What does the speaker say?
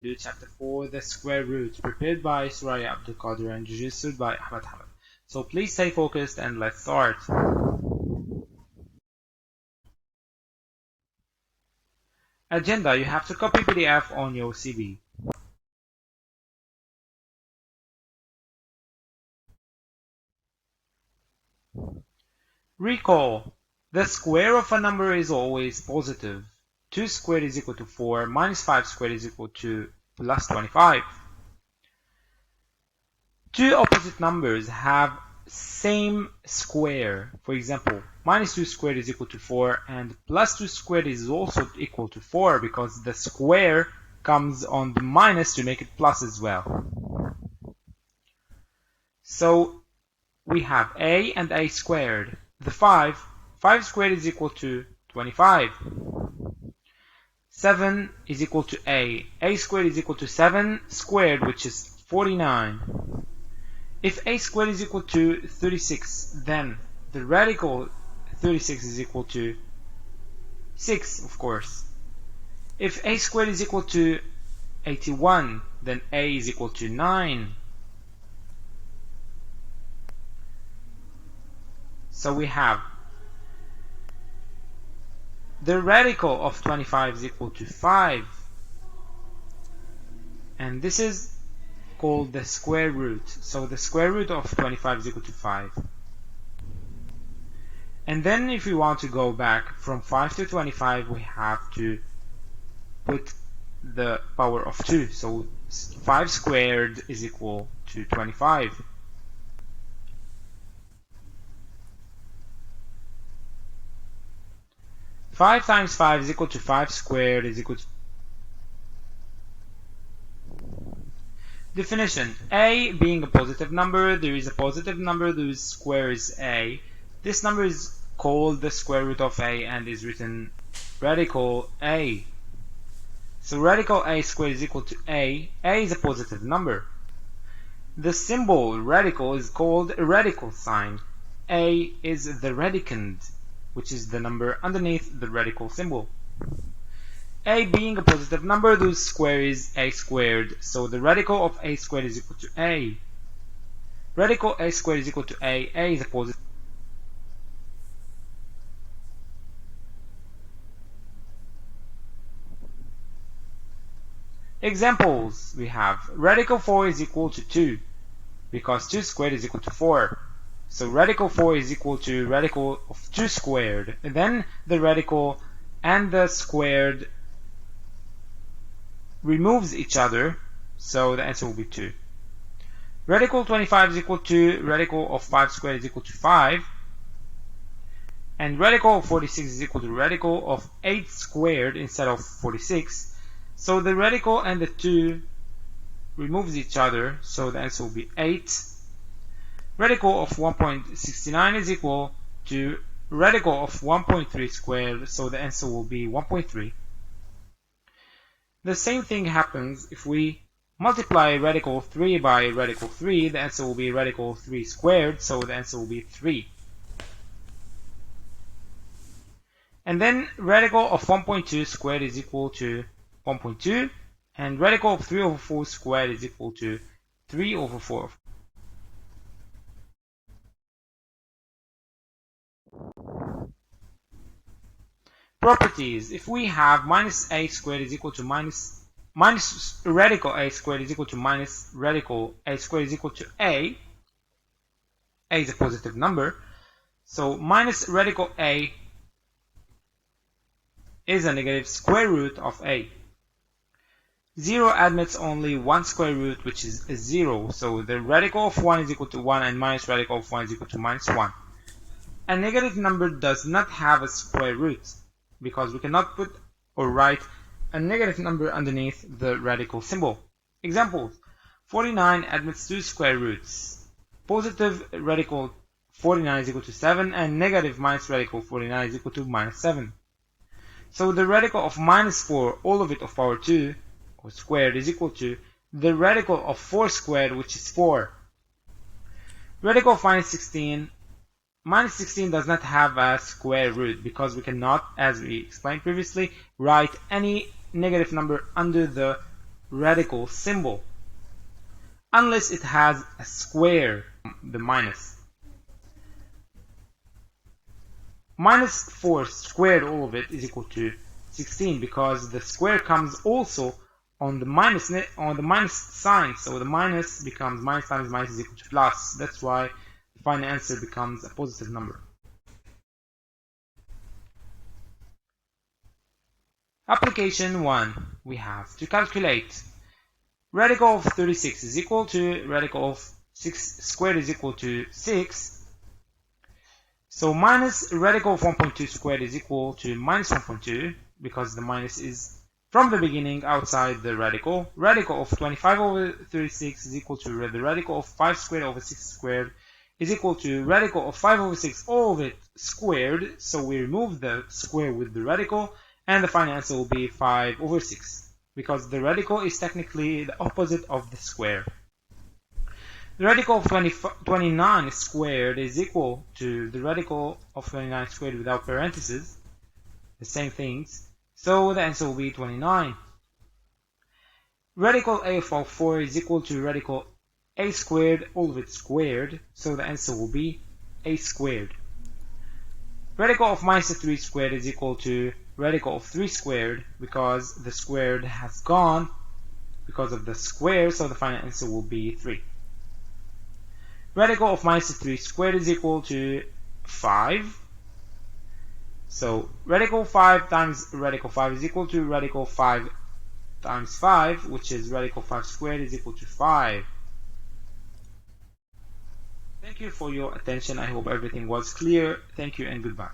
to Chapter 4, The Square Root, prepared by Suraya Abdul Qadir and registered by Ahmed Hamad. So please stay focused and let's start. Agenda: you have to copy PDF on your CV. Recall: the square of a number is always positive. 2 squared is equal to 4, minus 5 squared is equal to plus 25. Two opposite numbers have same square. For example, minus 2 squared is equal to 4 and plus 2 squared is also equal to 4 because the square comes on the minus to make it plus as well. So we have a and a squared. The 5 squared is equal to 25. 7 is equal to a squared is equal to 7 squared, which is 49. If a squared is equal to 36, then the radical 36 is equal to 6, of course. If a squared is equal to 81, then a is equal to 9. So we have the radical of 25 is equal to 5. And this is called the square root. So the square root of 25 is equal to 5. And then if we want to go back from 5 to 25, we have to put the power of 2. So 5 squared is equal to 25. Five times 5 is equal to 5 squared is equal to... Definition: a being a positive number, there is a positive number whose square is a. This number is called the square root of a and is written radical a. So radical a squared is equal to a. A is a positive number. The symbol radical is called a radical sign. A is the radicand, which is the number underneath the radical symbol. A being a positive number, whose square is a squared, so the radical of a squared is equal to a. Radical a squared is equal to a is a positive. Examples: we have radical 4 is equal to 2, because 2 squared is equal to 4. So radical 4 is equal to radical of 2 squared, and then the radical and the squared removes each other, so the answer will be 2. Radical 25 is equal to radical of 5 squared is equal to 5, and radical of 46 is equal to radical of 8 squared instead of 46, so the radical and the 2 removes each other, so the answer will be 8. Radical of 1.69 is equal to radical of 1.3 squared, so the answer will be 1.3. The same thing happens if we multiply radical 3 by radical 3, the answer will be radical 3 squared, so the answer will be 3. And then radical of 1.2 squared is equal to 1.2, and radical of 3 over 4 squared is equal to 3 over 4. Properties: if we have minus a squared is equal to minus radical a squared is equal to minus radical a squared is equal to a is a positive number, so minus radical a is a negative square root of a. 0 admits only one square root, which is 0, so the radical of 1 is equal to 1 and minus radical of 1 is equal to minus 1. A negative number does not have a square root, because we cannot put or write a negative number underneath the radical symbol. Examples: 49 admits 2 square roots. Positive radical 49 is equal to 7, and negative minus radical 49 is equal to minus 7. So the radical of minus 4, all of it of power 2, or squared, is equal to the radical of 4 squared, which is 4. Radical of minus 16 does not have a square root because we cannot, as we explained previously, write any negative number under the radical symbol, unless it has a square, the minus. Minus 4 squared, all of it, is equal to 16 because the square comes also on the minus sign, so the minus becomes minus times minus is equal to plus. That's why the final answer becomes a positive number. Application 1, we have to calculate radical of 36 is equal to radical of 6 squared is equal to 6. So minus radical of 1.2 squared is equal to minus 1.2 because the minus is from the beginning outside the radical. Radical of 25 over 36 is equal to the radical of 5 squared over 6 squared is equal to radical of 5 over 6, all of it squared. So we remove the square with the radical and the final answer will be 5 over 6 because the radical is technically the opposite of the square. The radical of 29 squared is equal to the radical of 29 squared without parentheses, the same things, so the answer will be 29. Radical a of 4 is equal to radical a squared, all of it squared, so the answer will be a squared. Radical of minus 3 squared is equal to radical of 3 squared because the squared has gone because of the square, so the final answer will be 3. Radical of minus 3 squared is equal to 5. So radical 5 times radical 5 is equal to radical 5 times 5, which is radical 5 squared is equal to 5. Thank you for your attention. I hope everything was clear. Thank you and goodbye.